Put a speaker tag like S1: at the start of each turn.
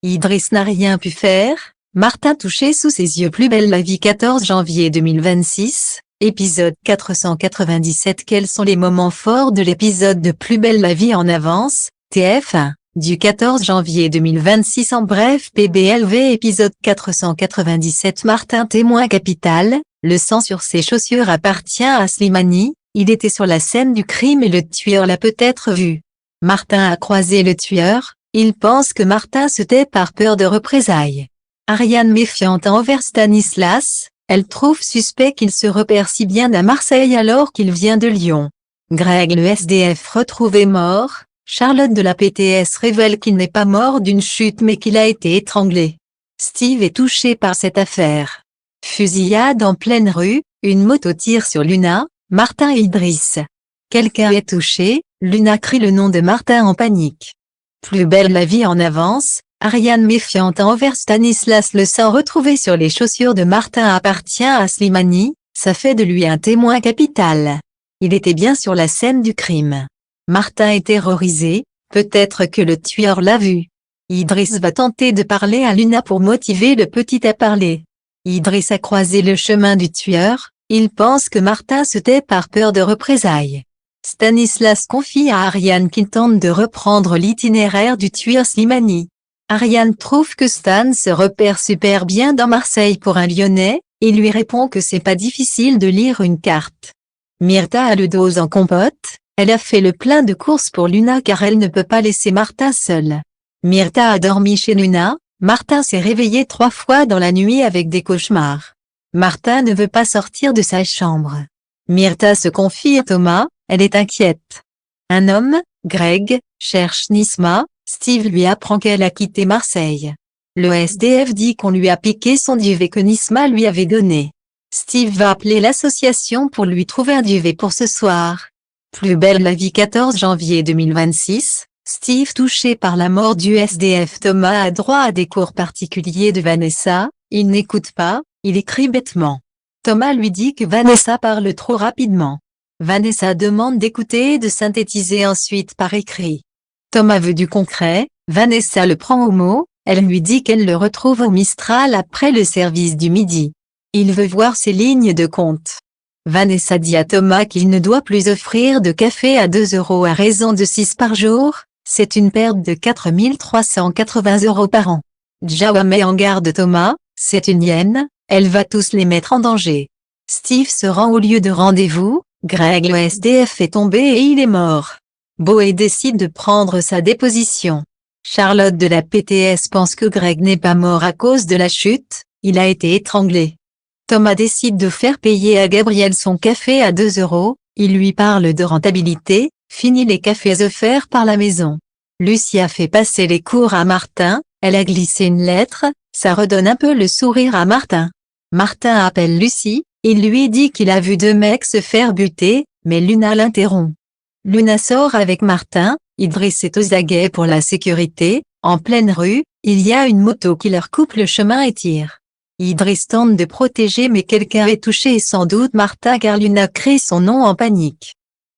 S1: Idriss n'a rien pu faire, Martin touché sous ses yeux. Plus belle la vie. 14 janvier 2026, épisode 497. Quels sont les moments forts de l'épisode de Plus belle la vie en avance, TF1, du 14 janvier 2026? En bref, PBLV épisode 497. Martin témoin capital, le sang sur ses chaussures appartient à Slimani, il était sur la scène du crime et le tueur l'a peut-être vu. Martin a croisé le tueur. Il pense que Martin se tait par peur de représailles. Ariane méfiante envers Stanislas, elle trouve suspect qu'il se repère si bien à Marseille alors qu'il vient de Lyon. Greg le SDF retrouvé mort, Charlotte de la PTS révèle qu'il n'est pas mort d'une chute mais qu'il a été étranglé. Steve est touché par cette affaire. Fusillade en pleine rue, une moto tire sur Luna, Martin et Idriss. Quelqu'un est touché, Luna crie le nom de Martin en panique. Plus belle la vie en avance, Ariane méfiante envers Stanislas. Le sang retrouvé sur les chaussures de Martin appartient à Slimani, ça fait de lui un témoin capital. Il était bien sur la scène du crime. Martin est terrorisé, peut-être que le tueur l'a vu. Idriss va tenter de parler à Luna pour motiver le petit à parler. Idriss a croisé le chemin du tueur, il pense que Martin se tait par peur de représailles. Stanislas confie à Ariane qu'il tente de reprendre l'itinéraire du tueur Slimani. Ariane trouve que Stan se repère super bien dans Marseille pour un Lyonnais, et lui répond que c'est pas difficile de lire une carte. Myrtha a le dos en compote, elle a fait le plein de courses pour Luna car elle ne peut pas laisser Martin seul. Myrtha a dormi chez Luna, Martin s'est réveillé 3 fois dans la nuit avec des cauchemars. Martin ne veut pas sortir de sa chambre. Myrtha se confie à Thomas, elle est inquiète. Un homme, Greg, cherche Nisma, Steve lui apprend qu'elle a quitté Marseille. Le SDF dit qu'on lui a piqué son duvet que Nisma lui avait donné. Steve va appeler l'association pour lui trouver un duvet pour ce soir. Plus belle la vie. 14 janvier 2026, Steve touché par la mort du SDF. Thomas a droit à des cours particuliers de Vanessa, il n'écoute pas, il écrit bêtement. Thomas lui dit que Vanessa parle trop rapidement. Vanessa demande d'écouter et de synthétiser ensuite par écrit. Thomas veut du concret, Vanessa le prend au mot, elle lui dit qu'elle le retrouve au Mistral après le service du midi. Il veut voir ses lignes de compte. Vanessa dit à Thomas qu'il ne doit plus offrir de café à 2 € à raison de 6 par jour, c'est une perte de 4 380 € par an. Jawa met en garde Thomas, c'est une hyène, elle va tous les mettre en danger. Steve se rend au lieu de rendez-vous, Greg le SDF est tombé et il est mort. Boé décide de prendre sa déposition. Charlotte de la PTS pense que Greg n'est pas mort à cause de la chute, il a été étranglé. Thomas décide de faire payer à Gabriel son café à 2 €, il lui parle de rentabilité, fini les cafés offerts par la maison. Lucie a fait passer les cours à Martin, elle a glissé une lettre, ça redonne un peu le sourire à Martin. Martin appelle Lucie, il lui dit qu'il a vu 2 mecs se faire buter, mais Luna l'interrompt. Luna sort avec Martin, Idriss est aux aguets pour la sécurité, en pleine rue, il y a une moto qui leur coupe le chemin et tire. Idriss tente de protéger mais quelqu'un est touché et sans doute Martin car Luna crie son nom en panique.